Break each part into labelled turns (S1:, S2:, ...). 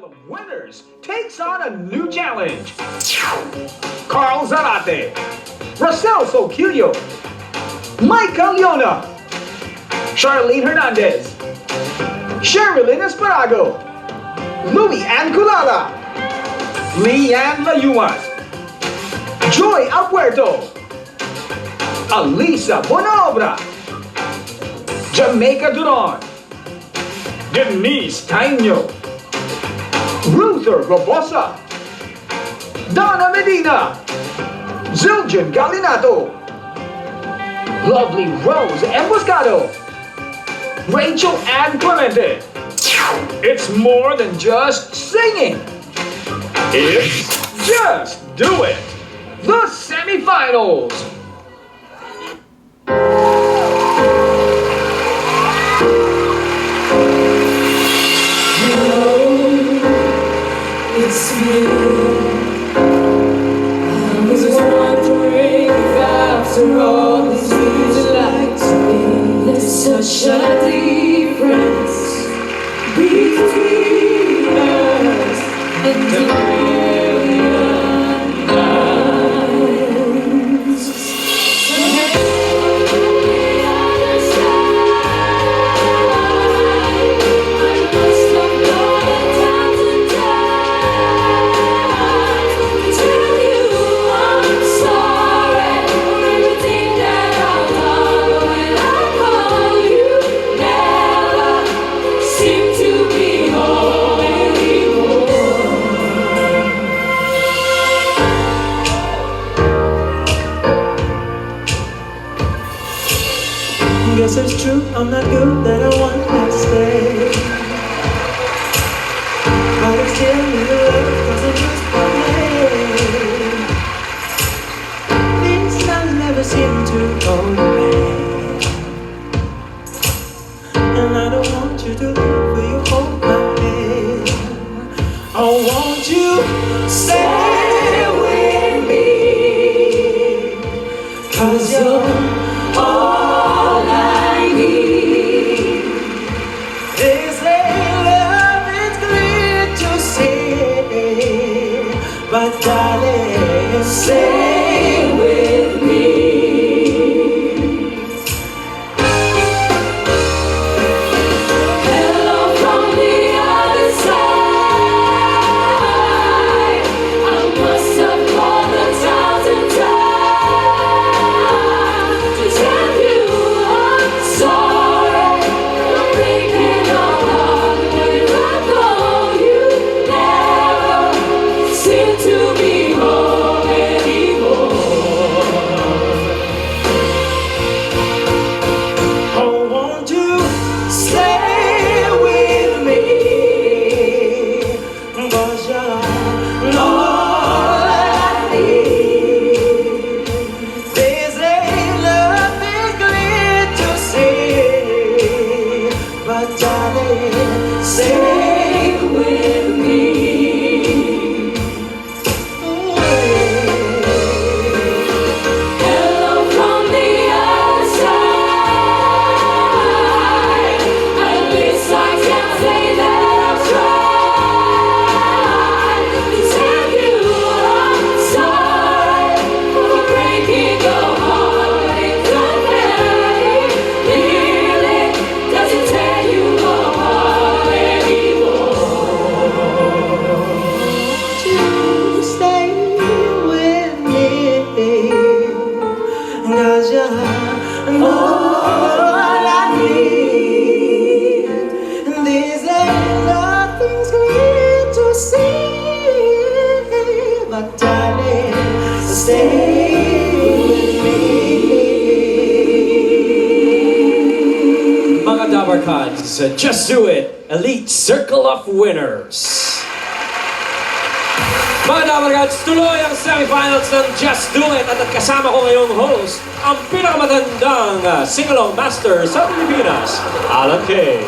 S1: semifinal of winners takes on a new challenge. Carl Zarate, Rosel Soquillo, Michael Leona, Charlene Hernandez, Sherilyn Esparago, Louie Ann Culala, Leanne Layumas, Joy Apuerto, Alisa Bonobra, Jamaica Duron, Denise Taino, Ruther Robosa, Donna Medina, Zildjian Galinato, Lovely Rose Emboscado, Rachel Ann Clemente. It's more than just singing. It's Just Do It, the semifinals.
S2: It's you. I was wondering if after all these years you'd like to be. There's such a difference between us and a million miles. So hey, the other side, I must have gone a thousand times to tell you I'm sorry for everything that I've done. But when I call you, never seem to be home anymore.
S3: Guess it's true, I'm not good, that I want to stay. But it's still in the love, cause I'm just playing. These times never seem to go back. And I don't want you to leave, will you hold my hand? I want you to stay with me, cause you're all I need. They say love is clear to see, but darling, stay with me.
S2: Hello from the other side. I must have called 1,000 times to tell you I'm sorry for breaking your heart. When I call you, never seem to be home anymore.
S3: Oh, won't you stay with me? Cause you're all I need. They say love is clear to see, but darling, stay with me.
S2: Hello from the other side. At least I can say that I've tried to tell you I'm sorry for breaking your heart. But it really doesn't tear you apart anymore.
S3: You stay with me, cause you're all I need. And these ain't nothing's clear to see, but darling, stay with me.
S4: Mga Dabarkads, Just Do It, Elite Circle of Winners. Mga Dabarkads, tuloy ang semifinals ng Just Do It at kasama ko ngayong host, ang pinakamatandang sing-along master sa Pilipinas, Alan Kay.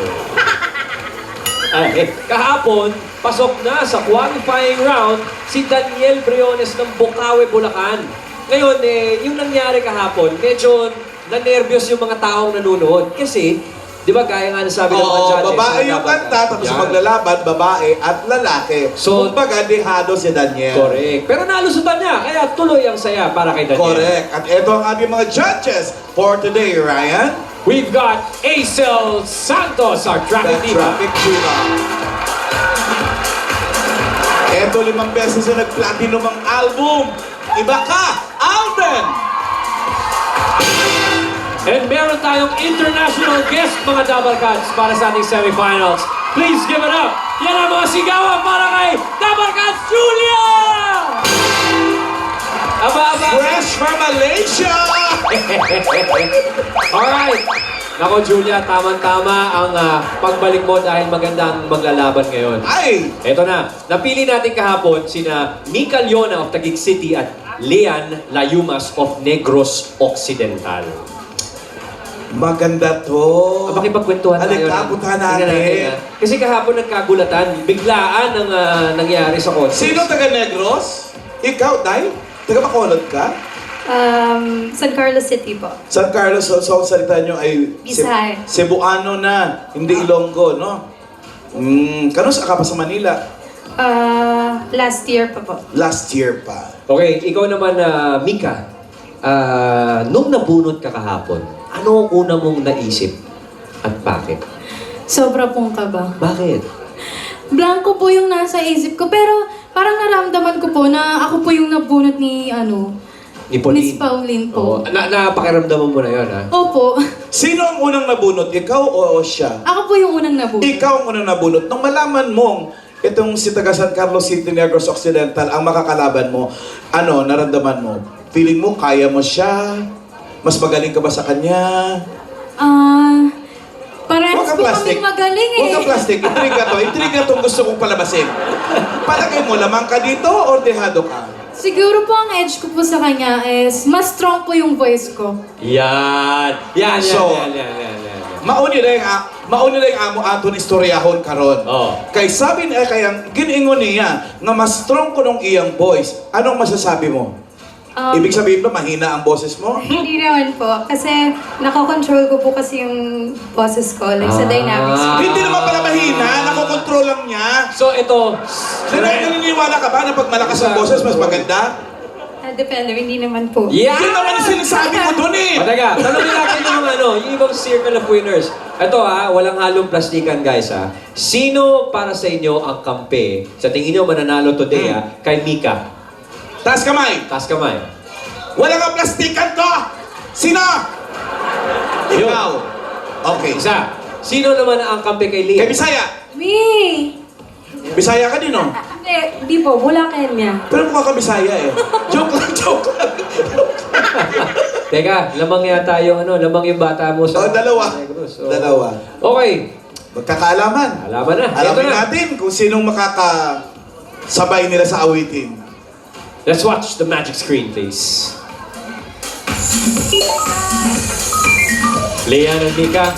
S4: Kahapon, pasok na sa qualifying round si Daniel Briones ng Bukawi, Bulacan. Ngayon, yung nangyari kahapon, medyo na-nervyos yung mga taong nanonood kasi Di ba, gaya nga nasabi ng mga
S5: Oo,
S4: judges.
S5: babae
S4: na
S5: yung
S4: dapat-
S5: kanta, tapos
S4: Yan.
S5: maglalaban, babae at lalaki.
S4: So-
S5: Kumbaga, dehado si Daniel.
S4: Correct. Pero nalusutan niya, kaya tuloy ang saya para kay Daniel.
S5: Correct. At ito ang aming mga judges for today, Ryan.
S4: We've got Acel Santos, our
S5: The
S4: traffic diva.
S5: Traffic Diva. Ito 5 beses na nag-platinum ang album. Iba ka, Alden!
S4: And meron tayong international guest, mga Double Cuts, para sa ating semifinals. Please give it up. Yan ang mga sigawan para kay Double Cuts Julia! Aba.
S5: Fresh from Malaysia!
S4: Alright. Nako, Julia, tamang-tama ang pagbalik mo dahil magandang maglalaban ngayon.
S5: Ay!
S4: Eto na, napili natin kahapon sina Mika Leona of Taguig City at Lean Layumas of Negros Occidental.
S5: Maganda to.
S4: Makipagkwentuhan tayo.
S5: Alikabutahan
S4: Tingnan
S5: natin.
S4: Kasi kahapon nagkagulatan, biglaan ang nangyari sa contest.
S5: Sino taga Negros? Ikaw, Day? Taga Bacolod ka?
S6: San Carlos City po.
S5: San Carlos, so ang salita nyo ay
S6: Bisaya.
S5: Cebuano na, hindi Ilonggo, no? Kano sa ka pa sa Manila?
S6: Last year pa po.
S5: Last year pa.
S4: Okay, ikaw naman, Mika. Nung nabunot ka kahapon, ano ang una mong naisip at bakit?
S6: Sobra pong kaba.
S4: Bakit?
S6: Blanco po yung nasa isip ko, pero parang naramdaman ko po na ako po yung nabunot ni,
S4: Ni Pauline?
S6: Miss Pauline
S4: Oo.
S6: po.
S4: Napakiramdaman mo na yun, ha?
S6: Opo.
S5: Sino ang unang nabunot? Ikaw o siya?
S6: Ako po yung unang nabunot.
S5: Ikaw ang unang nabunot. Nung malaman mong itong si taga San Carlos City, Negros Occidental, ang makakalaban mo, ano, naramdaman mo? Feeling mo, kaya mo siya? Mas magaling ka ba sa kanya?
S6: Parehas po kami magaling eh.
S5: Huwag kang plastic. Intriga to. Intriga to gusto kong palabasin. Palagay mo, lamang ka dito or dehado ka?
S6: Siguro po ang edge ko po sa kanya is mas strong po yung voice ko.
S4: Yan. Yan.
S5: Mauni na yung amo aton istoryahon karon.
S4: Oo.
S5: Kay sabi niya, kaya giningon niya nga mas strong ko nung iyang voice. Anong masasabi mo? Ibig sabihin ba mahina ang boses mo?
S6: Hindi naman po. Kasi nakokontrol ko po kasi yung boses ko. Like sa dynamics ko.
S5: Hindi naman pala mahina, nakokontrol lang niya.
S4: So, ito.
S5: Naniniwala ka ba na pag malakas ang boses, mas maganda?
S6: Depende, hindi naman po.
S4: Yeah!
S5: Yun naman ang sinasabi mo dun eh!
S4: Teka, tanongin natin yung ibang circle of winners. Ito walang halong plastikan guys Sino para sa inyo ang kampe? Sa tingin nyo mananalo today kay Mika?
S5: Taas kamay!
S4: Taas kamay.
S5: Wala kang plastikan to! Sino?
S4: Yun.
S5: Ikaw. Okay.
S4: Isa. Sino naman ang kampe kay Leah?
S5: Kay Bisaya.
S6: Me!
S5: Bisaya ka din, no?
S6: Hindi po, Bulacan niya.
S5: Pero mukha ka Bisaya eh. Joke lang, joke lang.
S4: Teka, lamang yata yung lamang yung bata mo sa...
S5: Dalawa.
S4: Negros. So,
S5: Dalawa.
S4: Okay.
S5: Magkakaalaman.
S4: Alaman na. Ito
S5: Alamin
S4: na.
S5: natin kung sinong makakasabay nila sa awitin.
S4: Let's watch the magic screen, please. Leah and Mika.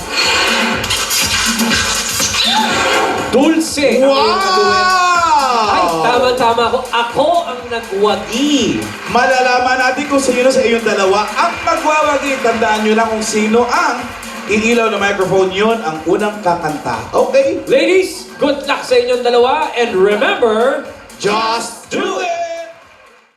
S4: Dulce! Ay,
S5: Wow!
S4: tama-tama ako. Ako ang nagwagi.
S5: Malalaman natin kung sino sa inyong dalawa ang magwawagi. Tandaan nyo lang kung sino ang iilaw na microphone yun ang unang kakanta. Okay?
S4: Ladies, good luck sa inyong dalawa. And remember,
S5: Just do it!